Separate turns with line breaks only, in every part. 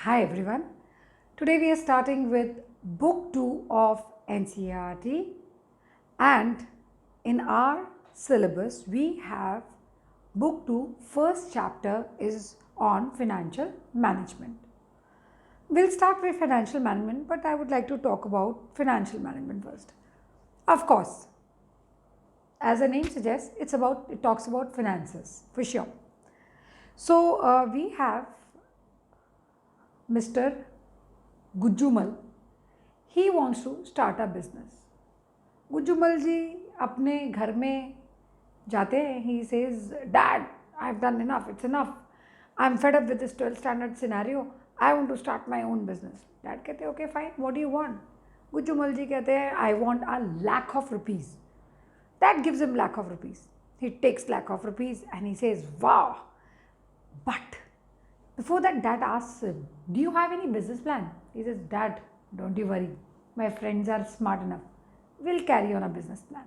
Hi everyone. Today we are starting with book 2 of NCERT, and in our syllabus we have book 2 first chapter is on financial management. We'll start with financial management, but I would like to talk about financial management first. Of course, as the name suggests, it talks about finances for sure. So we have Mr. Gujumal. He wants to start a business. गुज्जूमल जी अपने घर में जाते हैं. He says, Dad, I've done enough. It's enough. I'm fed up with this 12th standard scenario. I want to start my own business. Dad कहते हैं, okay fine. What do you want? गुज्जूमल जी कहते हैं, I want a lakh of rupees. That gives him lakh of rupees. He takes lakh of rupees and he says, wow. But before that, Dad asks him, do you have any business plan? He says, Dad, don't you worry. My friends are smart enough. We'll carry on a business plan.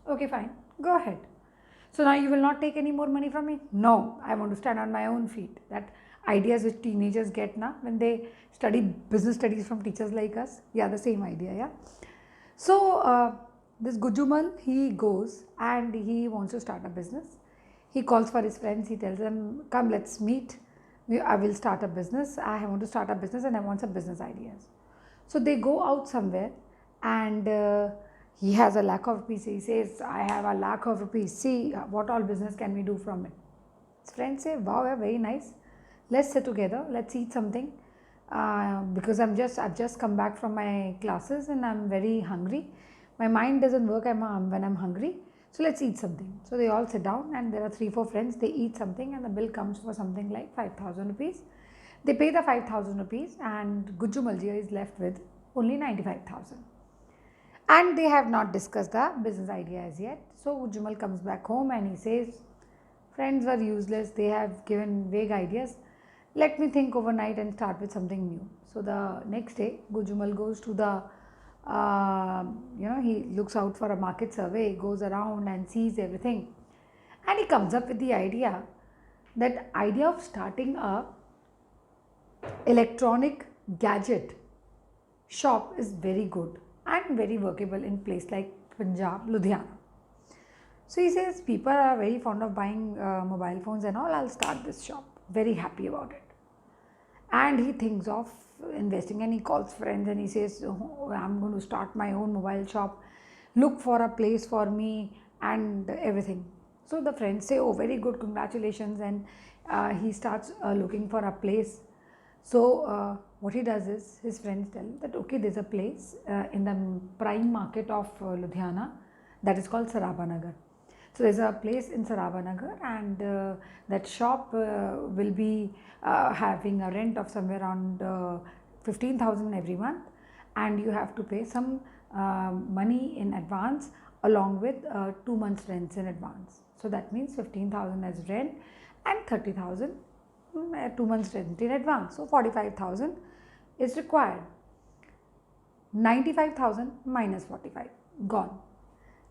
Okay, fine. Go ahead. So now you will not take any more money from me? No, I want to stand on my own feet. That ideas which teenagers get now when they study business studies from teachers like us. Yeah, the same idea, yeah. So this Gujumal, he goes and he wants to start a business. He calls for his friends. He tells them, come, let's meet. I will start a business. I want to start a business and I want some business ideas. So they go out somewhere and he has a lakh of rupees. He says, I have a lakh of rupees. See what all business can we do from it. His friends say, wow, very nice. Let's sit together. Let's eat something. Because I've just come back from my classes and I'm very hungry. My mind doesn't work when I'm hungry. So let's eat something. So they all sit down and there are 3-4 friends. They eat something and the bill comes for something like 5,000 rupees. They pay the 5,000 rupees and Gujju Maljiya is left with only 95,000. And they have not discussed the business idea as yet. So Gujjumal comes back home and he says, friends were useless. They have given vague ideas. Let me think overnight and start with something new. So the next day, Gujumal goes to the he looks out for a market survey, goes around and sees everything. And he comes up with the idea of starting a electronic gadget shop is very good and very workable in place like Punjab, Ludhiana. So he says, people are very fond of buying mobile phones and all, I'll start this shop. Very happy about it. And he thinks of investing and he calls friends and he says, oh, I'm going to start my own mobile shop, look for a place for me and everything. So the friends say, oh, very good, congratulations. And he starts looking for a place. So what he does is, his friends tell him that, okay, there's a place in the prime market of Ludhiana that is called Sarabanagar. So there's a place in Sarabanagar and that shop will be having a rent of somewhere around 15,000 every month, and you have to pay some money in advance along with 2 months rents in advance. So that means 15,000 as rent and 30,000 2 months rent in advance. So 45,000 is required. 95,000 minus 45 gone.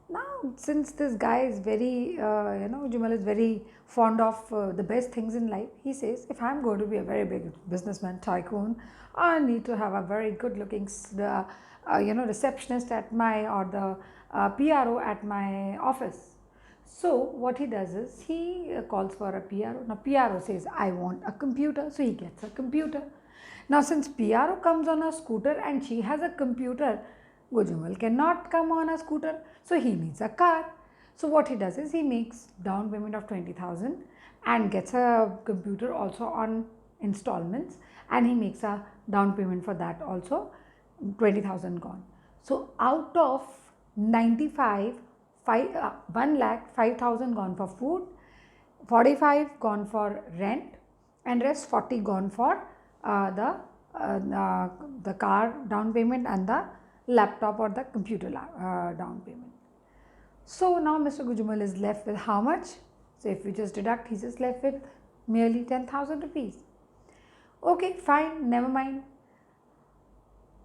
Now, since this guy is very, Jumal is very fond of the best things in life, he says, if I'm going to be a very big businessman, tycoon, I need to have a very good looking, receptionist at my, or the PRO at my office. So, what he does is, he calls for a PRO. Now, PRO says, I want a computer. So, he gets a computer. Now, since PRO comes on a scooter and she has a computer, Gujumal cannot come on a scooter, so he needs a car. So what he does is, he makes down payment of 20,000 and gets a computer also on installments, and he makes a down payment for that also, 20,000 gone. So out of 95, 1 lakh 5,000 gone for food, 45 gone for rent, and rest 40 gone for the car down payment and the laptop or the computer down payment. So now Mr. Gujumal is left with how much? So if we just deduct, he's just left with merely 10,000 rupees. Okay, fine, never mind.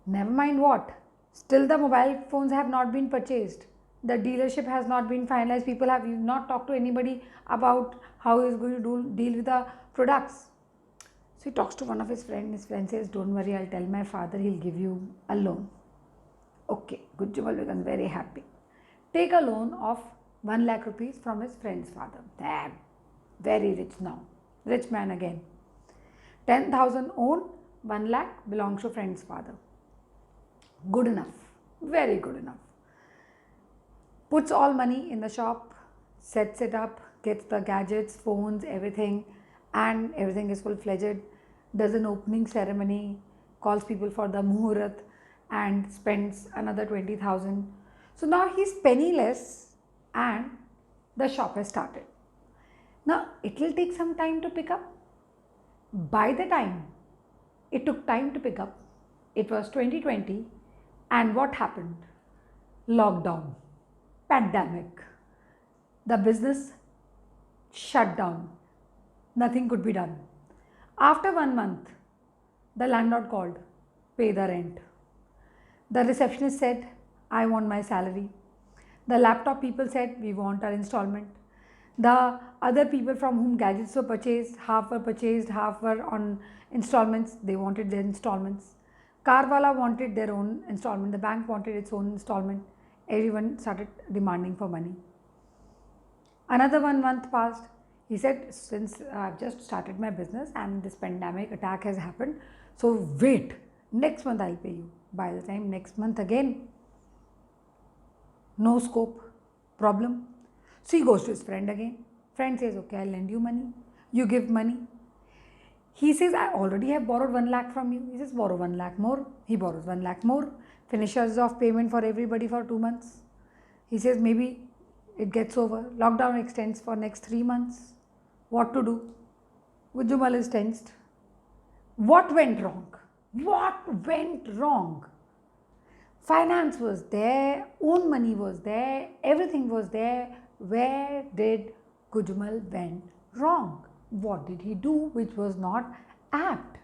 Never mind what? Still the mobile phones have not been purchased. The dealership has not been finalized. People have not talked to anybody about how he is going to deal with the products. So he talks to one of his friends. His friend says, "Don't worry, I'll tell my father, he'll give you a loan." Okay, Gujjumal becomes very happy. Take a loan of 1 lakh rupees from his friend's father. Damn, very rich now. Rich man again. 10,000 own, 1 lakh belongs to friend's father. Good enough. Very good enough. Puts all money in the shop, sets it up, gets the gadgets, phones, everything, and everything is full-fledged. Does an opening ceremony, calls people for the muhurat, and spends another 20,000. So now he's penniless and the shop has started. Now it will take some time to pick up. By the time it took time to pick up, it was 2020, and what happened? Lockdown, pandemic, the business shut down, nothing could be done. After 1 month, the landlord called, pay the rent. The receptionist said, I want my salary. The laptop people said, we want our installment. The other people from whom gadgets were purchased, half were on installments, they wanted their installments. Carwala wanted their own installment, the bank wanted its own installment. Everyone started demanding for money. Another 1 month passed. He said, since I've just started my business and this pandemic attack has happened, so wait, next month I'll pay you. By the time next month again, no scope, problem. So he goes to his friend again. Friend says, okay, I'll lend you money. You give money. He says, I already have borrowed 1 lakh from you. He says, borrow 1 lakh more. He borrows 1 lakh more. Finishes off payment for everybody for 2 months. He says, maybe it gets over. Lockdown extends for next 3 months. What to do? Gujjumal is tensed. What went wrong? What went wrong? Finance was there, own money was there, everything was there. Where did Gujjumal went wrong? What did he do which was not apt?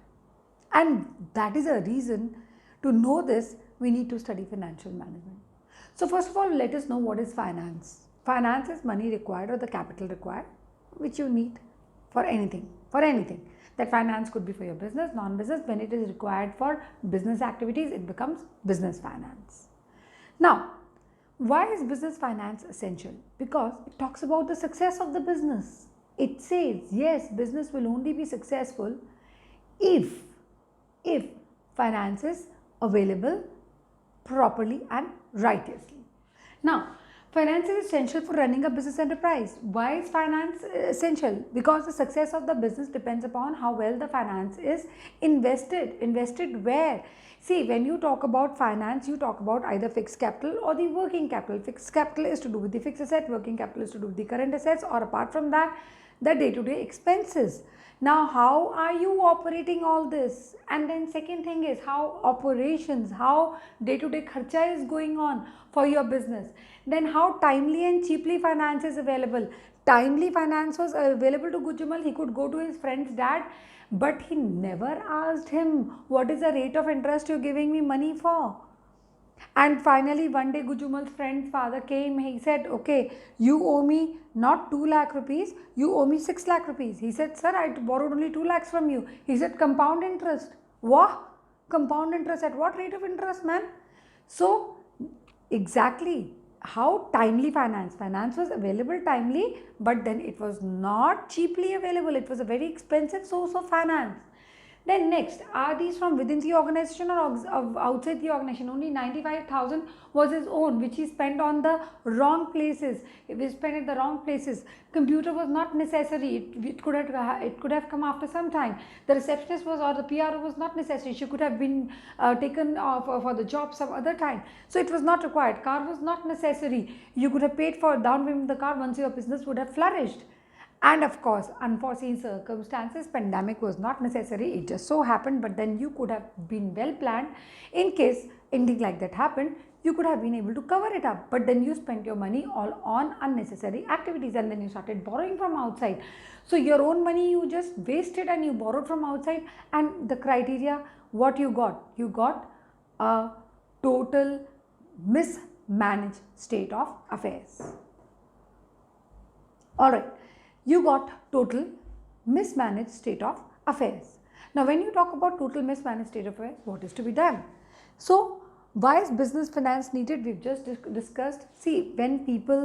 And that is a reason to know this, we need to study financial management. So first of all, let us know what is finance. Finance is money required or the capital required which you need for anything, That finance could be for your business, non-business. When it is required for business activities, it becomes business finance. Now, why is business finance essential? Because it talks about the success of the business. It says, yes, business will only be successful if finance is available properly and righteously. Now, finance is essential for running a business enterprise. Why is finance essential? Because the success of the business depends upon how well the finance is invested. Invested where? See, when you talk about finance, you talk about either fixed capital or the working capital. Fixed capital is to do with the fixed asset, working capital is to do with the current assets, or apart from that, the day-to-day expenses. Now, how are you operating all this? And then second thing is how operations, how day-to-day kharcha is going on for your business. Then how timely and cheaply finance is available. Timely finance was available to Gujjumal. He could go to his friend's dad, but he never asked him, what is the rate of interest you're giving me money for? And finally, one day Gujjumal's friend's father came. He said, okay, you owe me not 2 lakh rupees, you owe me 6 lakh rupees. He said, sir, I borrowed only 2 lakhs from you. He said, compound interest. What? Compound interest at what rate of interest, man? So, exactly how timely finance was available timely, but then it was not cheaply available. It was a very expensive source of finance. Then next, are these from within the organization or outside the organization? Only 95,000 was his own, which he spent on the wrong places. We spent at the wrong places. Computer was not necessary. It could have come after some time. The receptionist was, or the PRO was not necessary. She could have been taken off for the job some other time. So it was not required. Car was not necessary. You could have paid for down payment of the car once your business would have flourished. And of course, unforeseen circumstances, pandemic was not necessary, it just so happened, but then you could have been well planned. In case anything like that happened, you could have been able to cover it up, but then you spent your money all on unnecessary activities and then you started borrowing from outside. So your own money you just wasted and you borrowed from outside, and the criteria, what you got? You got a total mismanaged state of affairs. Alright. You got total mismanaged state of affairs. Now, when you talk about total mismanaged state of affairs, what is to be done? So, why is business finance needed? We've just discussed. See, when people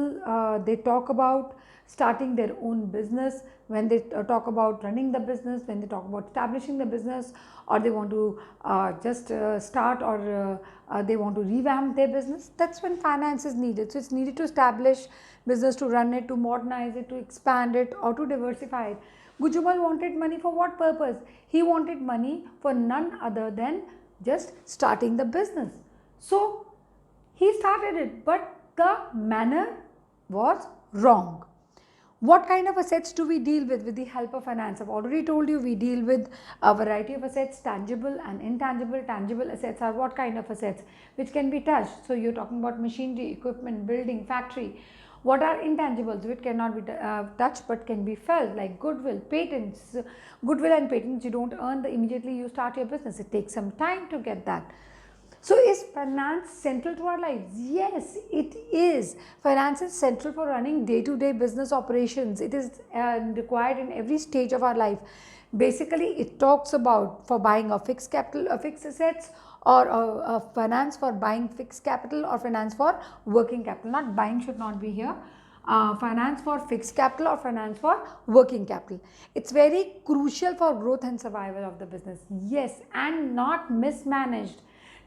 they talk about starting their own business, when they talk about running the business, when they talk about establishing the business, or they want to just start, or they want to revamp their business, that's when finance is needed. So, it's needed to establish business, to run it, to modernize it, to expand it, or to diversify it. Gujumal wanted money for what purpose? He wanted money for none other than just starting the business. So, he started it, but the manner was wrong. What kind of assets do we deal with the help of finance? I've already told you we deal with a variety of assets, tangible and intangible. Tangible assets are what kind of assets? Which can be touched. So, you're talking about machinery, equipment, building, factory. What are intangibles which cannot be touched but can be felt, like goodwill, patents? Goodwill and patents you don't earn immediately you start your business. It takes some time to get that. So, is finance central to our lives? Yes, it is. Finance is central for running day-to-day business operations. It is required in every stage of our life. Basically, it talks about for buying a fixed capital, a fixed assets, or a finance for buying fixed capital, or finance for working capital. Not buying should not be here. Finance for fixed capital or finance for working capital. It's very crucial for growth and survival of the business. Yes, and not mismanaged.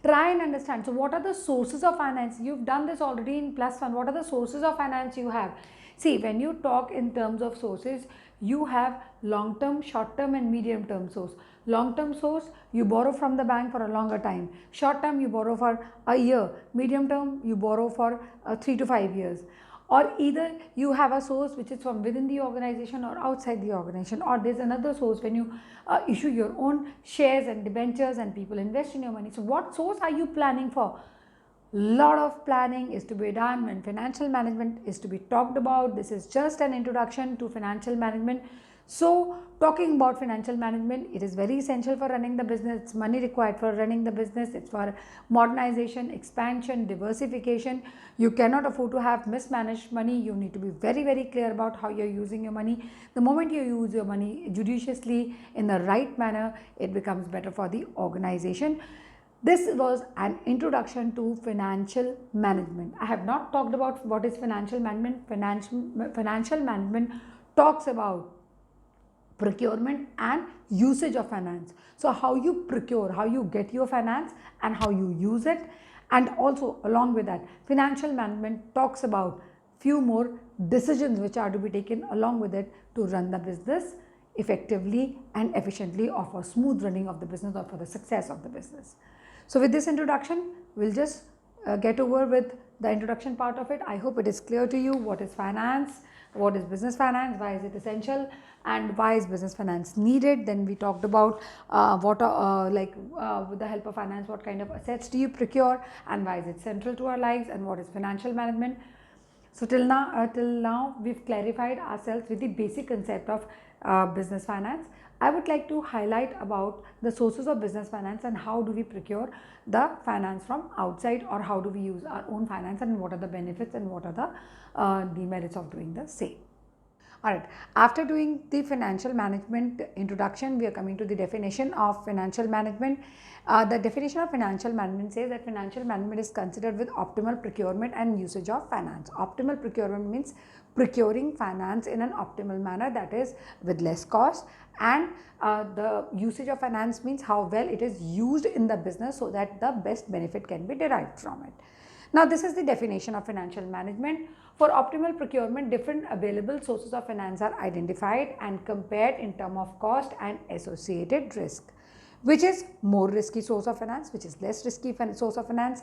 Try and understand. So, what are the sources of finance? You've done this already in +1. What are the sources of finance you have? See, when you talk in terms of sources, you have long term, short term, and medium term source. Long term source, you borrow from the bank for a longer time. Short term, you borrow for a year. Medium term, you borrow for 3 to 5 years. Or either you have a source which is from within the organization or outside the organization, or there's another source when you issue your own shares and debentures and people invest in your money. So, what source are you planning for? Lot of planning is to be done when financial management is to be talked about. This is just an introduction to financial management. So, talking about financial management, it is very essential for running the business. It's money required for running the business. It's for modernization, expansion, diversification. You cannot afford to have mismanaged money. You need to be very, very clear about how you're using your money. The moment you use your money judiciously in the right manner, it becomes better for the organization. This was an introduction to financial management. I have not talked about what is financial management. Financial management talks about procurement and usage of finance. So, how you procure, how you get your finance, and how you use it. And also along with that, financial management talks about few more decisions which are to be taken along with it to run the business effectively and efficiently, or for smooth running of the business, or for the success of the business. So, with this introduction, we'll just get over with the introduction part of it. I hope it is clear to you what is finance, what is business finance, why is it essential, and why is business finance needed. Then we talked about with the help of finance, what kind of assets do you procure, and why is it central to our lives, and what is financial management. So, till now we've clarified ourselves with the basic concept of business finance. I would like to highlight about the sources of business finance and how do we procure the finance from outside, or how do we use our own finance, and what are the benefits and what are the demerits of doing the same. Alright, after doing the financial management introduction, we are coming to the definition of financial management. The definition of financial management says that financial management is considered with optimal procurement and usage of finance. Optimal procurement means procuring finance in an optimal manner, that is with less cost, and the usage of finance means how well it is used in the business so that the best benefit can be derived from it. Now, this is the definition of financial management. For optimal procurement, different available sources of finance are identified and compared in terms of cost and associated risk. Which is more risky source of finance, which is less risky source of finance.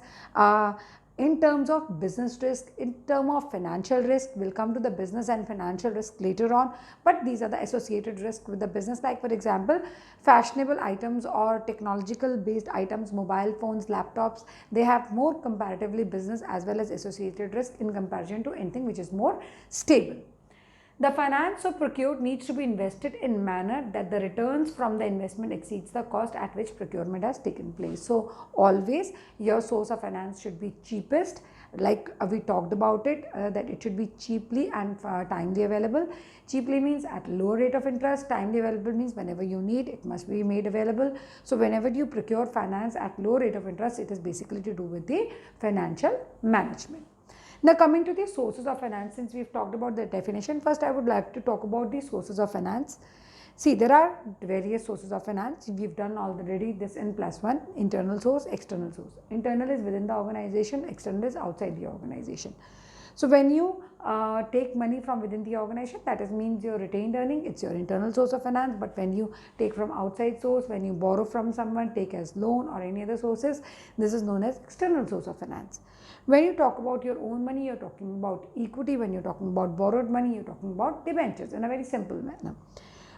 In terms of business risk, in terms of financial risk, we'll come to the business and financial risk later on, but these are the associated risks with the business. Like for example, fashionable items or technological based items, mobile phones, laptops, they have more comparatively business as well as associated risk in comparison to anything which is more stable. The finance so procured needs to be invested in manner that the returns from the investment exceeds the cost at which procurement has taken place. So, always your source of finance should be cheapest like we talked about it, that it should be cheaply and timely available. Cheaply means at low rate of interest, timely available means whenever you need it must be made available. So whenever you procure finance at low rate of interest, it is basically to do with the financial management. Now coming to the sources of finance, since we've talked about the definition, first I would like to talk about the sources of finance. See, there are various sources of finance. We've done already this in +1, internal source, external source. Internal is within the organization, external is outside the organization. So when you take money from within the organization, that is means your retained earning, it's your internal source of finance. But when you take from outside source, when you borrow from someone, take as loan or any other sources, this is known as external source of finance. When you talk about your own money, you're talking about equity. When you're talking about borrowed money, you're talking about debentures in a very simple manner.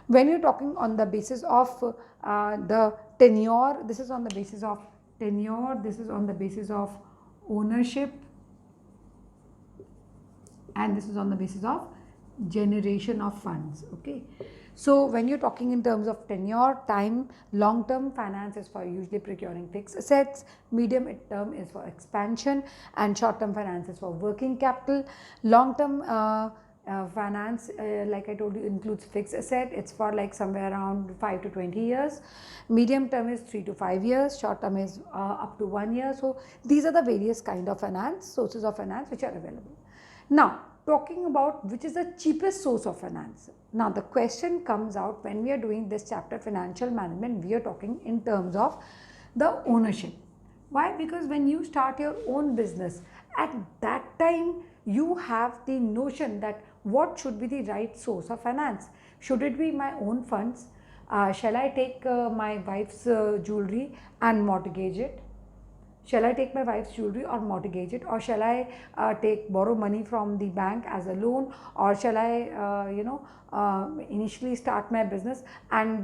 When you're talking on the basis of the tenure, this is on the basis of tenure, this is on the basis of ownership, and this is on the basis of generation of funds. Okay, so when you're talking in terms of tenure, time, long term finance is for usually procuring fixed assets, medium term is for expansion, and short term finance is for working capital. Long term finance, like I told you, includes fixed asset. It's for like somewhere around 5 to 20 years. Medium term is 3 to 5 years. Short term is up to 1 year. So these are the various kind of finance, sources of finance which are available. Now talking about which is the cheapest source of finance. Now the question comes out when we are doing this chapter, financial management, we are talking in terms of the ownership. Why? Because when you start your own business, at that time you have the notion that what should be the right source of finance. Should it be my own funds? Shall I take my wife's jewelry and mortgage it? Shall I take my wife's jewelry or mortgage it, or shall I borrow money from the bank as a loan, or shall I initially start my business and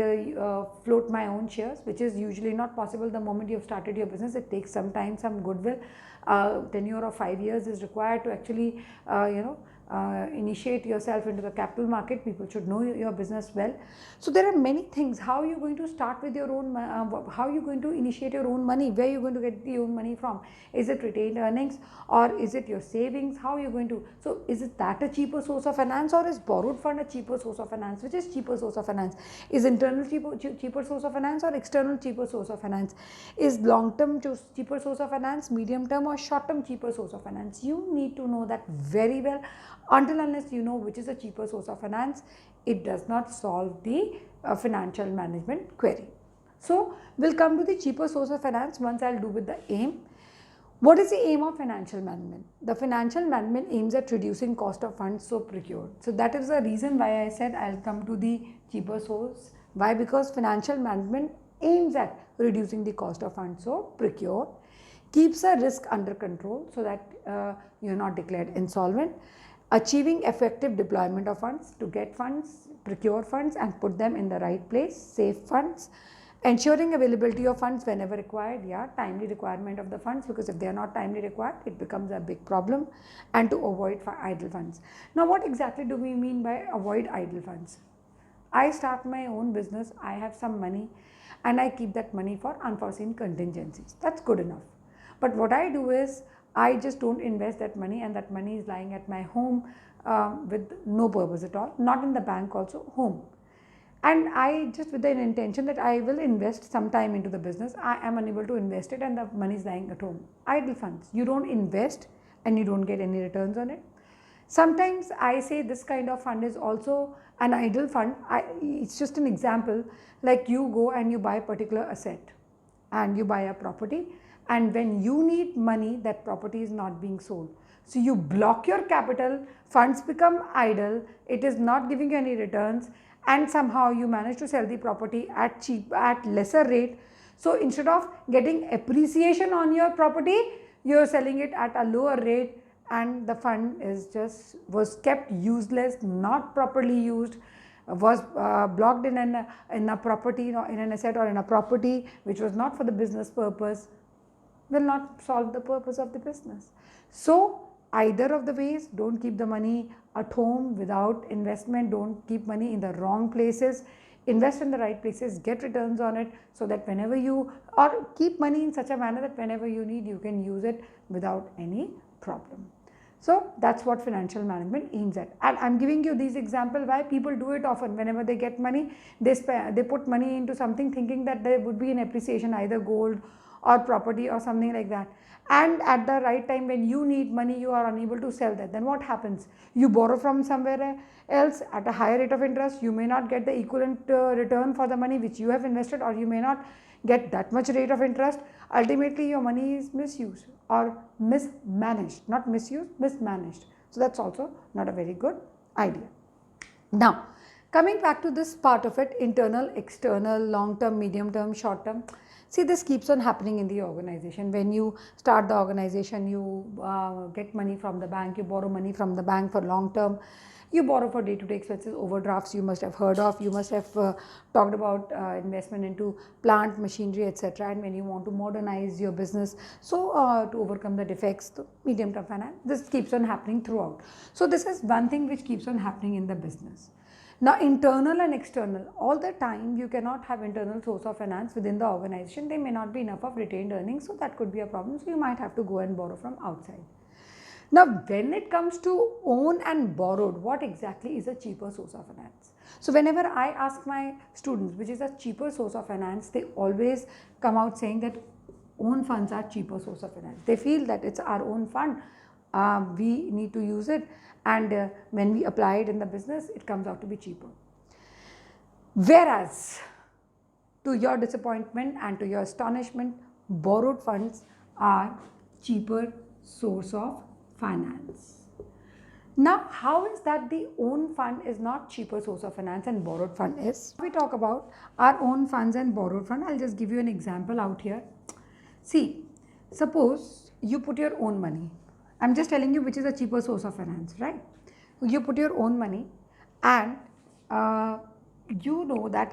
float my own shares, which is usually not possible the moment you have started your business. It takes some time, some goodwill. Tenure of 5 years is required to actually initiate yourself into the capital market. People should know your business well. So there are many things. How are you going to start with your own, how are you going to initiate your own money, where are you going to get the own money from? Is it retained earnings or is it your savings? How are you going to, so is it that a cheaper source of finance, or is borrowed fund a cheaper source of finance? Which is cheaper source of finance? Is internal cheaper source of finance, or external cheaper source of finance? Is long term cheaper source of finance, medium term or short term cheaper source of finance? You need to know that very well. Until unless you know which is a cheaper source of finance, it does not solve the financial management query. So we'll come to the cheaper source of finance once I'll do with the aim. What is the aim of financial management? The financial management aims at reducing cost of funds so procured. So that is the reason why I said I'll come to the cheaper source. Why? Because financial management aims at reducing the cost of funds so procured, keeps a risk under control so that you're not declared insolvent, achieving effective deployment of funds to get funds, procure funds and put them in the right place, save funds, ensuring availability of funds whenever required, timely requirement of the funds, because if they are not timely required, it becomes a big problem, and to avoid idle funds. Now what exactly do we mean by avoid idle funds? I start my own business, I have some money and I keep that money for unforeseen contingencies. That's good enough. But what I do is, I just don't invest that money, and that money is lying at my home with no purpose at all, not in the bank also, home. And I just with the intention that I will invest some time into the business, I am unable to invest it and the money is lying at home. Idle funds. You don't invest and you don't get any returns on it. Sometimes I say this kind of fund is also an idle fund. It's just an example, like you go and you buy a particular asset and you buy a property, and when you need money, that property is not being sold. So you block your capital, funds become idle, it is not giving you any returns, and somehow you manage to sell the property at lesser rate. So instead of getting appreciation on your property, you are selling it at a lower rate, and the fund was kept useless, not properly used, was blocked in a property, in an asset or in a property which was not for the business purpose, will not solve the purpose of the business. So either of the ways, don't keep the money at home without investment, don't keep money in the wrong places, invest in the right places, get returns on it, so that whenever you, or keep money in such a manner that whenever you need, you can use it without any problem. So that's what financial management aims at. And I'm giving you these examples why people do it often. Whenever they get money, they put money into something thinking that there would be an appreciation, either gold or property or something like that. And at the right time when you need money, you are unable to sell that. Then what happens? You borrow from somewhere else at a higher rate of interest. You may not get the equivalent return for the money which you have invested, or you may not get that much rate of interest. Ultimately your money is misused or mismanaged, not misused, mismanaged. So that's also not a very good idea. Now coming back to this part of it, internal, external, long term, medium term, short term. See, this keeps on happening in the organization. When you start the organization, you get money from the bank, you borrow money from the bank for long term, you borrow for day-to-day expenses, overdrafts you must have heard of, you must have talked about investment into plant, machinery, etc. And when you want to modernize your business, so to overcome the defects, the medium-term finance, this keeps on happening throughout. So this is one thing which keeps on happening in the business. Now internal and external, all the time you cannot have internal source of finance within the organization. There may not be enough of retained earnings, so that could be a problem. So you might have to go and borrow from outside. Now when it comes to own and borrowed, what exactly is a cheaper source of finance? So whenever I ask my students which is a cheaper source of finance, they always come out saying that own funds are cheaper source of finance. They feel that it's our own fund, we need to use it, and when we apply it in the business, it comes out to be cheaper. Whereas to your disappointment and to your astonishment, borrowed funds are cheaper source of finance. Now how is that the own fund is not cheaper source of finance and borrowed fund is? We talk about our own funds and borrowed fund. I'll just give you an example out here. See, suppose you put your own money. I'm just telling you which is a cheaper source of finance, right? You put your own money, and you know that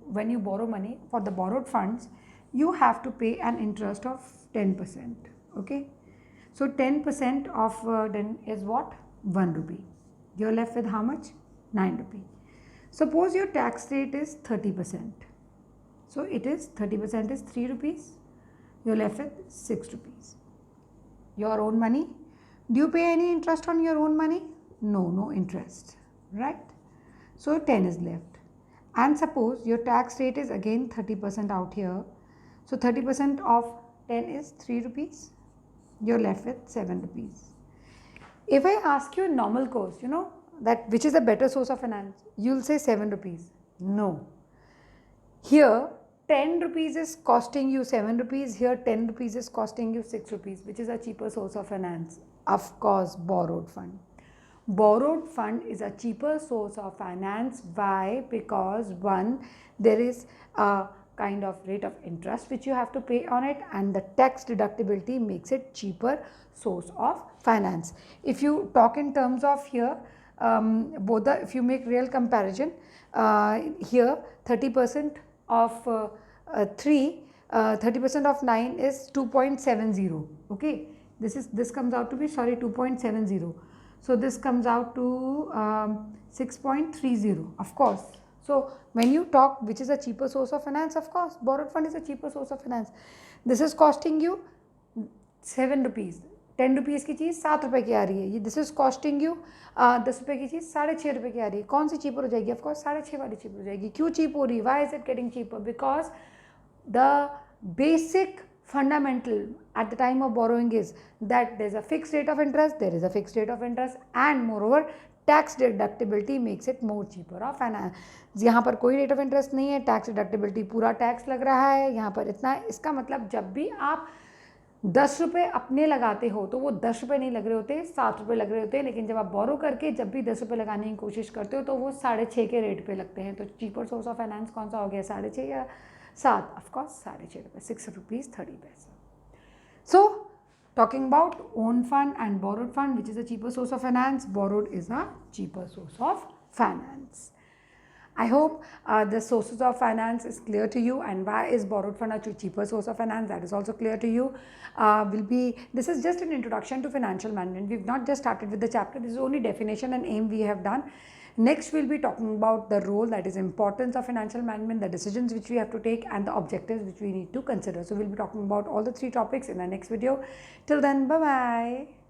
when you borrow money for the borrowed funds, you have to pay an interest of 10%. Okay, so 10% of then is what? 1 rupee. You're left with how much? 9 rupee. Suppose your tax rate is 30%. So it is 30% is 3 rupees. You're left with 6 rupees. Your own money. Do you pay any interest on your own money? No, no interest, right? So 10 is left. And suppose your tax rate is again 30% out here. So 30% of 10 is 3 rupees. You're left with 7 rupees. If I ask you in normal course, you know, that which is a better source of finance, you'll say 7 rupees. No. Here 10 rupees is costing you 7 rupees, here 10 rupees is costing you 6 rupees. Which is a cheaper source of finance? Of course, borrowed fund. Borrowed fund is a cheaper source of finance. Why? Because one, there is a kind of rate of interest which you have to pay on it, and the tax deductibility makes it cheaper source of finance. If you talk in terms of here, if you make real comparison, here 30% of 30% of 9 is 2.70. Okay, this comes out to be 2.70. So this comes out to 6.30, of course. So when you talk which is a cheaper source of finance, of course borrowed fund is a cheaper source of finance. This is costing you 7 rupees. 10 rupees की चीज़ 7 रुपये की आ रही है. ये this is costing you 10 रुपये की चीज़ 6.5 रुपये की आ रही है. कौन सी चीपर हो जाएगी? ऑफकोर्स 6.5 वाली चीपर हो जाएगी. क्यों चीप हो रही? Why is it getting cheaper? Because the basic fundamental at the time of borrowing is that there is a fixed rate of interest, and moreover tax deductibility makes it more cheaper of finance. यहाँ पर कोई rate of interest नहीं है, tax deductibility पूरा tax लग रहा है यहाँ पर इतना. इसका मतलब जब भी आप 10 रुपये अपने लगाते हो तो वो 10 रुपये नहीं लग रहे होते, 7 रुपये लग रहे होते हैं. लेकिन जब आप बोरो करके जब भी 10 रुपये लगाने की कोशिश करते हो तो वो 6.5 के रेट पे लगते हैं. तो चीपर सोर्स ऑफ फाइनेंस कौन सा हो गया? 6.5 या 7? ऑफकोर्स 6.5 रुपये, 6 रुपीज़ 30 पैसा. So talking about own fund and borrowed fund, which is a cheaper source of finance, borrowed is a cheaper source of finance. I hope the sources of finance is clear to you, and why is borrowed fund a cheaper source of finance, that is also clear to you. This is just an introduction to financial management. We've not just started with the chapter. This is only definition and aim we have done. Next, we'll be talking about the role, that is importance of financial management, the decisions which we have to take, and the objectives which we need to consider. So we'll be talking about all the three topics in the next video. Till then, bye bye.